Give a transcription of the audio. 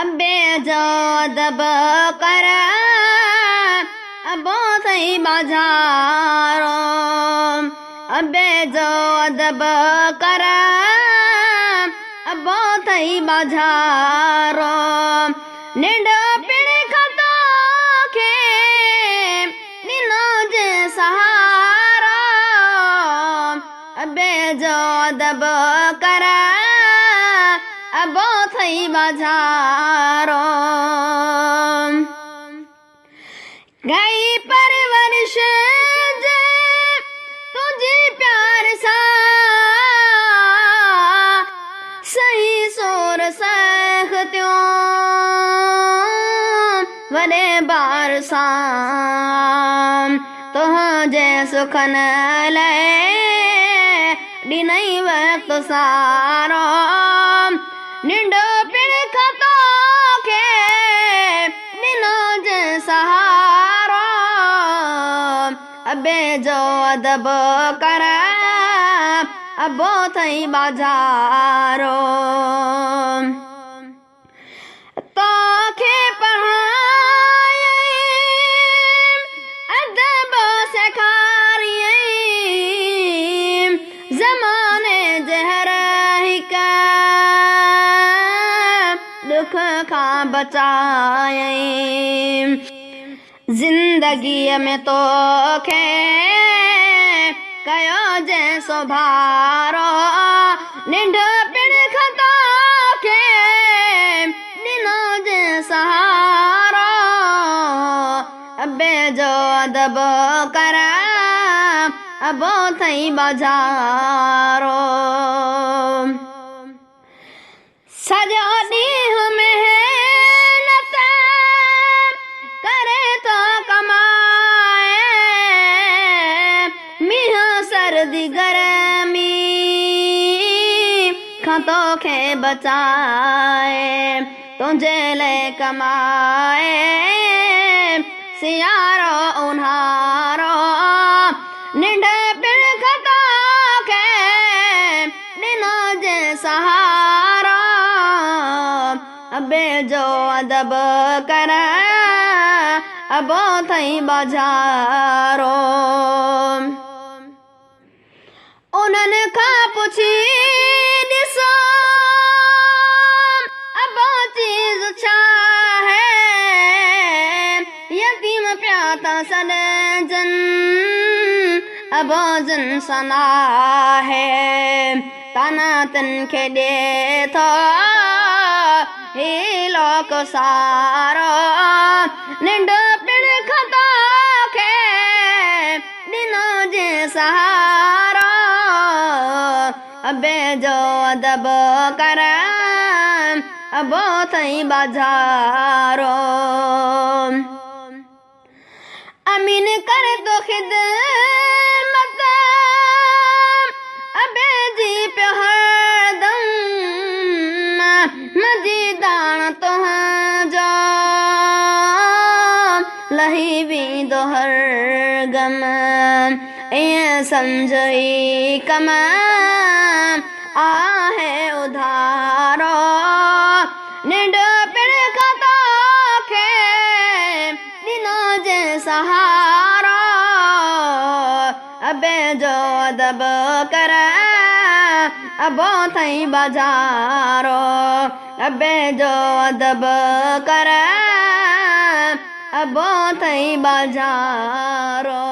अबे जो दब कर अबो सही बाजारो अबे जो दब कर अबो सही बाजारो निंड पिण खतो के निनो जे सहारो अबे जो दब कर अबो थई बाजारो गई परवरिश जे तुझे प्यार सा सही सोर सख्त्यों वडे बार सा तुझे सुखन ले ॾिनई वक्त सारो निंड पिण खतो के ॾिनो जे सहारो अबे जो अदब कर अबो थई बाजारो तोखे पढ़ायई अदब सेखारियई ज़माने जहर हिक दुख खां बचायई ज़िंदगीअ में तोखे कयो जंहिंसो भारो निंड पिण खतो के ॾिनो जे सहारो अबे जो अदब कर अबो थई बाजारो सॼो ॾींहुं मेहनत करे तो कमाए मींहुं सर्दी गर्मी खां तोखे बचाए तुंहिंजे लाइ कमाए सियारो ऊन्हारो निंड पिण खतो के ॾिनो जे सहारो अबे जो अदब कर अबो थई बाजारो उन्हनि खां पुछी ॾिसो अबो चीज़ छा है यतीम पिया था सॾजन अबो जिन सना है ताना तिन खे ॾे थो ही लोक सारो निंड पिण खतो के ॾिनो जे सहारो अबे जो अदब कर अबो थई बाजारो अमीन कर तो खिदमत अबे जी पियो हरदम मजीदाण तुंहिंजो लही वेंदो हर गम ईअं सम्झई कम आहे उधारो निंड पिण खतो के ॾिनो जे सहारो अबे जो अदब कर अबो थई बाजारो अबे जो अदब कर अबो थई बाजारो।